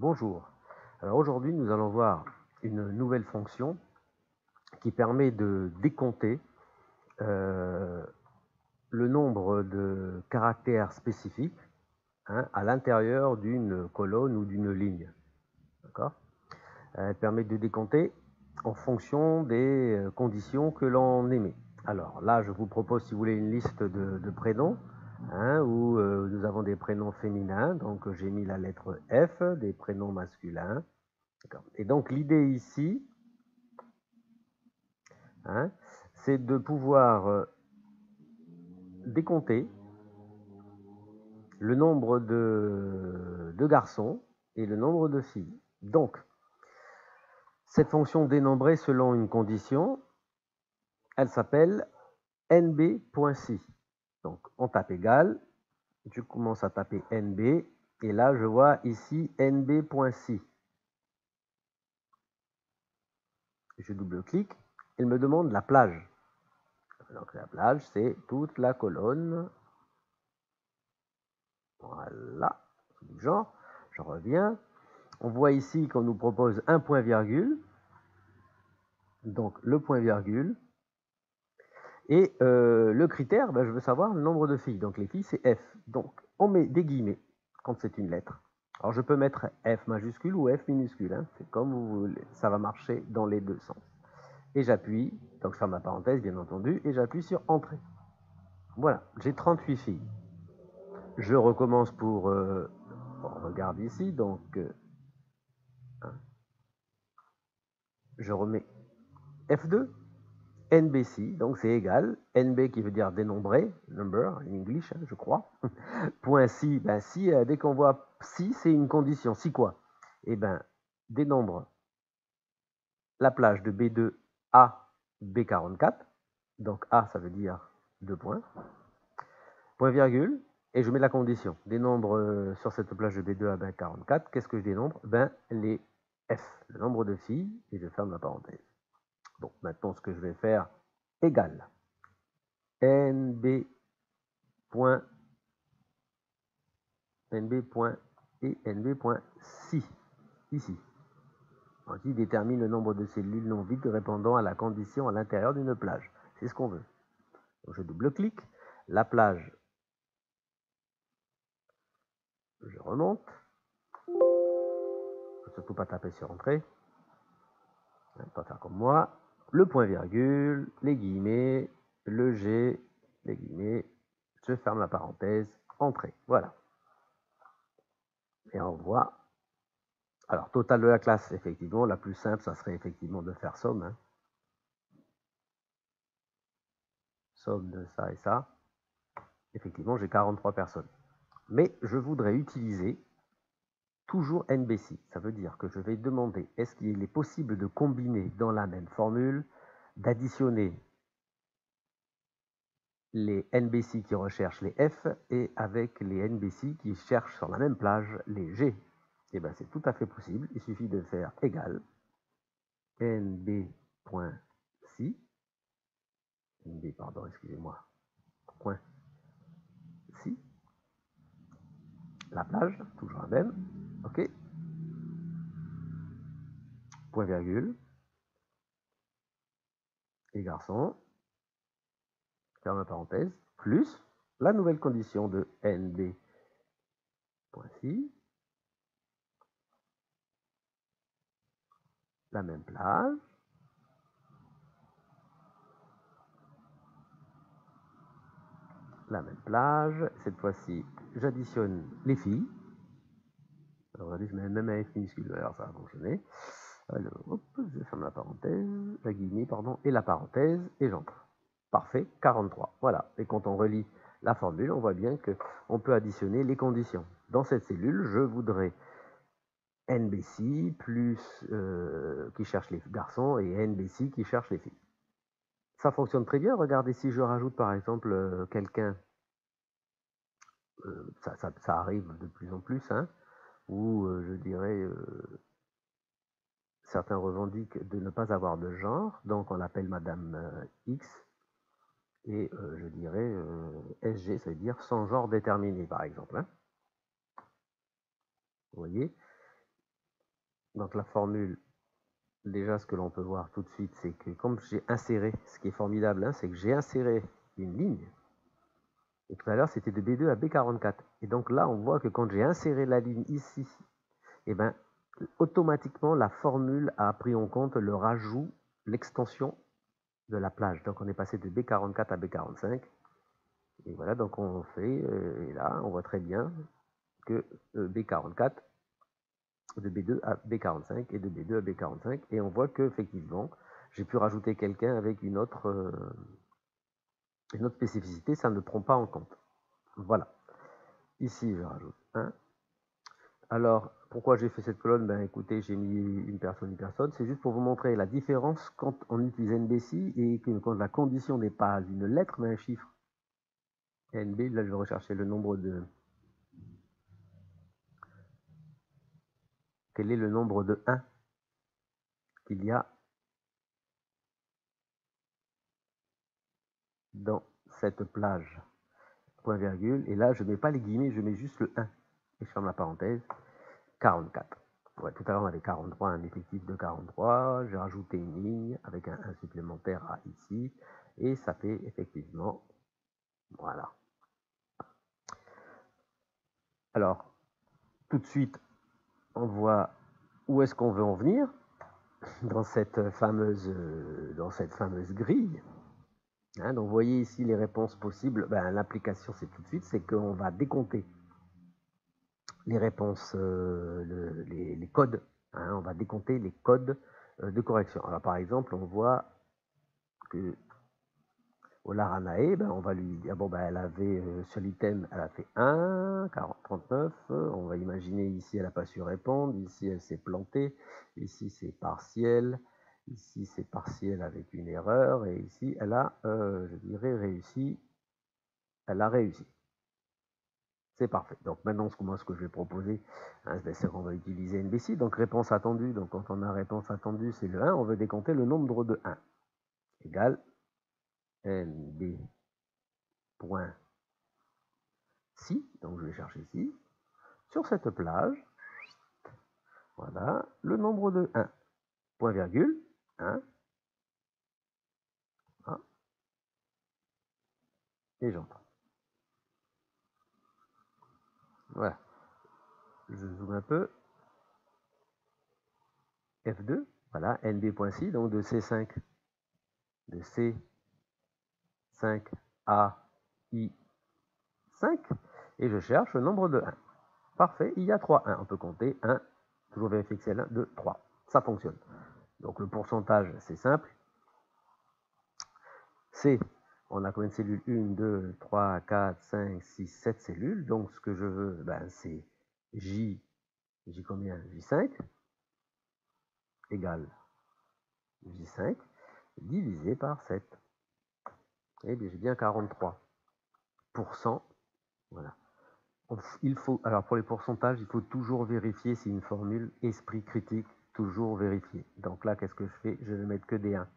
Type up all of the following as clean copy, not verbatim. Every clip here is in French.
Bonjour. Alors aujourd'hui, nous allons voir une nouvelle fonction qui permet de décompter euh, le nombre de caractères spécifiques à l'intérieur d'une colonne ou d'une ligne. D'accord? Elle permet de décompter en fonction des conditions que l'on émet. Alors là, je vous propose, si vous voulez, une liste de prénoms, où nous avons des prénoms féminins. Donc j'ai mis la lettre F, des prénoms masculins. Et donc l'idée ici, c'est de pouvoir décompter le nombre de garçons et le nombre de filles. Donc, cette fonction dénombrée selon une condition, elle s'appelle nb.si. Donc, on tape égal, je commence à taper nb, et là, je vois ici nb.si. Je double-clique, il me demande la plage. Donc, la plage, c'est toute la colonne. Voilà, du genre, je reviens. On voit ici qu'on nous propose un point virgule, donc le point virgule, et le critère, je veux savoir le nombre de filles, donc les filles c'est F, donc on met des guillemets quand c'est une lettre. Alors je peux mettre F majuscule ou F minuscule, c'est comme vous voulez, ça va marcher dans les deux sens. Et j'appuie, donc je ferme la parenthèse bien entendu, et j'appuie sur Entrée. Voilà, j'ai 38 filles. Je recommence pour, on regarde ici, donc je remets F2, NBC, donc c'est égal, NB qui veut dire dénombré, number en English, je crois, point si, si, dès qu'on voit si, c'est une condition, si quoi? Eh bien, dénombre la plage de B2 à B44, donc A ça veut dire 2 points, point virgule, et je mets la condition, dénombre sur cette plage de B2 à B44, qu'est-ce que je dénombre? Les F, le nombre de filles, et je ferme la parenthèse. Bon, maintenant ce que je vais faire, égal nb.si ici. Qui détermine le nombre de cellules non vides répondant à la condition à l'intérieur d'une plage. C'est ce qu'on veut. Donc je double-clique, la plage, je remonte, il ne faut surtout pas taper sur Entrée, pas faire comme moi, le point virgule, les guillemets, le G, les guillemets, je ferme la parenthèse, Entrée, voilà. Et on voit. Alors, total de la classe, effectivement, la plus simple, ça serait effectivement de faire somme. Somme de ça et ça. Effectivement, j'ai 43 personnes. Mais je voudrais utiliser toujours NBC. Ça veut dire que je vais demander, est-ce qu'il est possible de combiner dans la même formule, d'additionner les NBC qui recherchent les F et avec les NBC qui cherchent sur la même plage les G? Eh bien, c'est tout à fait possible. Il suffit de faire égal nb.si, nb, pardon, excusez-moi, point si, la plage, toujours la même, ok, point virgule, les garçons, ferme la parenthèse, plus la nouvelle condition de nb.si, la même plage, cette fois-ci, j'additionne les filles, alors regardez, je mets même un F minuscule, alors ça va fonctionner, alors, hop, je ferme la parenthèse, la guillemets, pardon, et la parenthèse, et j'entre. Parfait, 43. Voilà. Et quand on relit la formule, on voit bien qu'on peut additionner les conditions. Dans cette cellule, je voudrais NBC plus qui cherche les garçons et NBC qui cherche les filles. Ça fonctionne très bien. Regardez, si je rajoute par exemple quelqu'un, ça arrive de plus en plus, où je dirais certains revendiquent de ne pas avoir de genre, donc on l'appelle Madame X, et je dirais SG, ça veut dire sans genre déterminé, par exemple. Vous voyez, Donc la formule, déjà ce que l'on peut voir tout de suite, c'est que comme j'ai inséré, ce qui est formidable, hein, c'est que j'ai inséré une ligne, et tout à l'heure c'était de B2 à B44. Et donc là, on voit que quand j'ai inséré la ligne ici, et ben, automatiquement la formule a pris en compte le rajout, l'extension de la plage. Donc on est passé de B44 à B45. Et voilà, donc on fait, et là, on voit très bien que B44, de B2 à B45 et de B2 à B45. Et on voit qu'effectivement, j'ai pu rajouter quelqu'un avec une autre spécificité, ça ne prend pas en compte. Voilà. Ici, je rajoute 1. Alors, pourquoi j'ai fait cette colonne? Ben écoutez, j'ai mis une personne. C'est juste pour vous montrer la différence quand on utilise NBC et que quand la condition n'est pas une lettre, mais un chiffre. NB, là, je vais rechercher le nombre de... Quel est le nombre de 1 qu'il y a dans cette plage? Point virgule. Et là, je ne mets pas les guillemets, je mets juste le 1. Et je ferme la parenthèse. 44. Ouais, tout à l'heure, on avait 43, un effectif de 43. J'ai rajouté une ligne avec un 1 supplémentaire à ici. Et ça fait effectivement... Voilà. Alors, tout de suite, on voit où est-ce qu'on veut en venir dans cette fameuse grille. Hein, donc, vous voyez ici les réponses possibles. Ben, l'application, c'est tout de suite, c'est qu'on va décompter les réponses, les codes. Hein, on va décompter les codes de correction. Alors, par exemple, on voit que Olaranae, ben, on va lui dire, bon, ben, elle avait, sur l'item, elle a fait 1, 40, 39, on va imaginer ici, elle n'a pas su répondre, ici, elle s'est plantée, ici, c'est partiel, ici, c'est partiel avec une erreur, et ici, elle a, je dirais, réussi, elle a réussi. C'est parfait. Donc maintenant, ce que je vais proposer, hein, c'est qu'on va utiliser NBC, donc réponse attendue, donc quand on a réponse attendue, c'est le 1, on veut décompter le nombre de 1, égale NB point si, donc je vais chercher ici, sur cette plage, voilà, le nombre de 1, point virgule, 1, 1, et j'entends. Voilà, je zoome un peu, F2, voilà, NB.si, donc de C5, de C5 à I5, et je cherche le nombre de 1. Parfait, il y a 3 1, on peut compter 1, toujours vérifier que c'est 1, 2, 3, ça fonctionne. Donc le pourcentage, c'est simple, c'est, on a combien de cellules? 1, 2, 3, 4, 5, 6, 7 cellules. Donc ce que je veux, ben, c'est J combien? J5 égale J5 divisé par 7. Et bien j'ai bien 43%. Voilà. Il faut, alors pour les pourcentages, il faut toujours vérifier si une formule esprit critique, toujours vérifier. Donc là, qu'est-ce que je fais? Je vais mettre que des 1.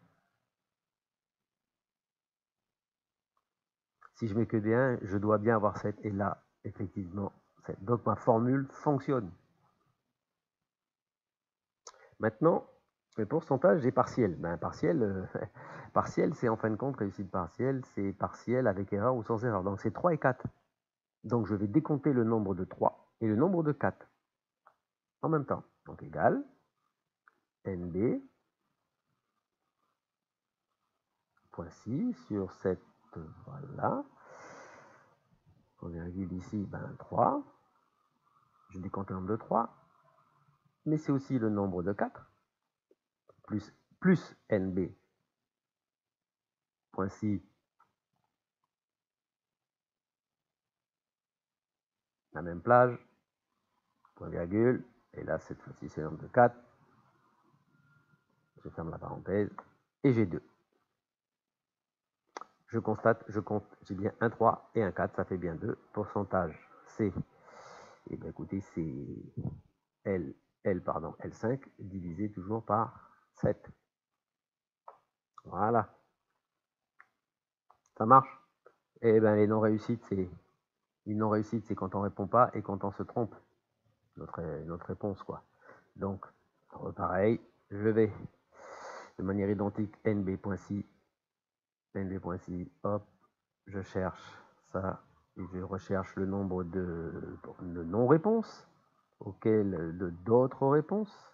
Si je mets que des 1, je dois bien avoir 7. Et là, effectivement, 7. Donc ma formule fonctionne. Maintenant, le pourcentage est partiel. Ben, partiel, partiel, c'est en fin de compte, réussite partielle, c'est partiel avec erreur ou sans erreur. Donc c'est 3 et 4. Donc je vais décompter le nombre de 3 et le nombre de 4 en même temps. Donc égal NB point .6 sur cette, voilà, en virgule ici, ben 3. Je décompte le nombre de 3, mais c'est aussi le nombre de 4, plus NB point .6, la même plage, point virgule, et là cette fois-ci c'est le nombre de 4. Je ferme la parenthèse, et j'ai 2. Je constate, je compte, j'ai bien un 3 et un 4, ça fait bien 2. Pourcentage, c'est, eh bien écoutez, c'est L5 divisé toujours par 7. Voilà. Ça marche? Eh bien, les non-réussites, c'est une non-réussite, c'est quand on ne répond pas et quand on se trompe. Notre réponse, quoi. Donc, Pareil, je vais de manière identique nb.si, hop, je cherche ça et je recherche le nombre de non-réponses auquel d'autres réponses.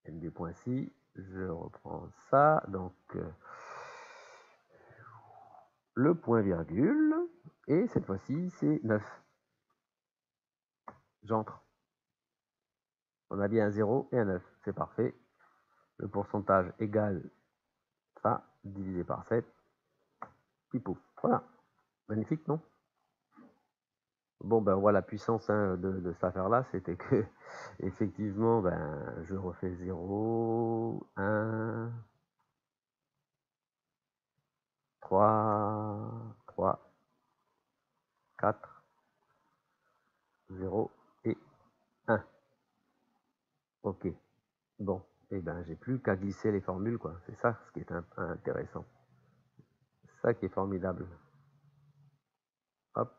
nb.si, je reprends ça, donc le point virgule, et cette fois-ci c'est 9. J'entre. On a bien un 0 et un 9, c'est parfait. Le pourcentage égale ça, divisé par 7. Pipou. Voilà. Magnifique, non? Bon, ben voilà, la puissance de cette affaire-là, c'était que, effectivement, ben, je refais 0, 1, 3, 3, 4, 0 et 1. Ok. Bon, et ben j'ai plus qu'à glisser les formules, quoi. C'est ça ce qui est intéressant. C'est ça qui est formidable. Hop.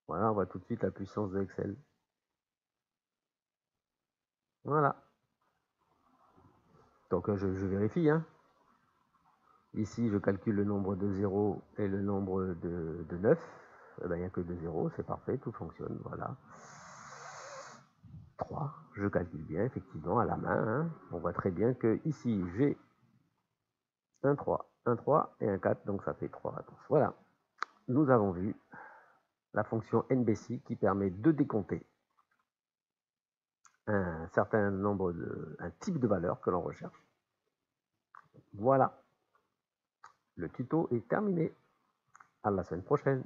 Voilà, on voit tout de suite la puissance de Excel. Voilà. Donc je vérifie. Hein. Ici, je calcule le nombre de 0 et le nombre de 9. Il n'y a que 2 zéros, c'est parfait, tout fonctionne. Voilà. 3, je calcule bien, effectivement, à la main. Hein. On voit très bien que ici, j'ai un 3 et un 4, donc ça fait 3 réponses. Voilà. Nous avons vu la fonction NBC qui permet de décompter un certain nombre un type de valeur que l'on recherche. Voilà. Le tuto est terminé. À la semaine prochaine.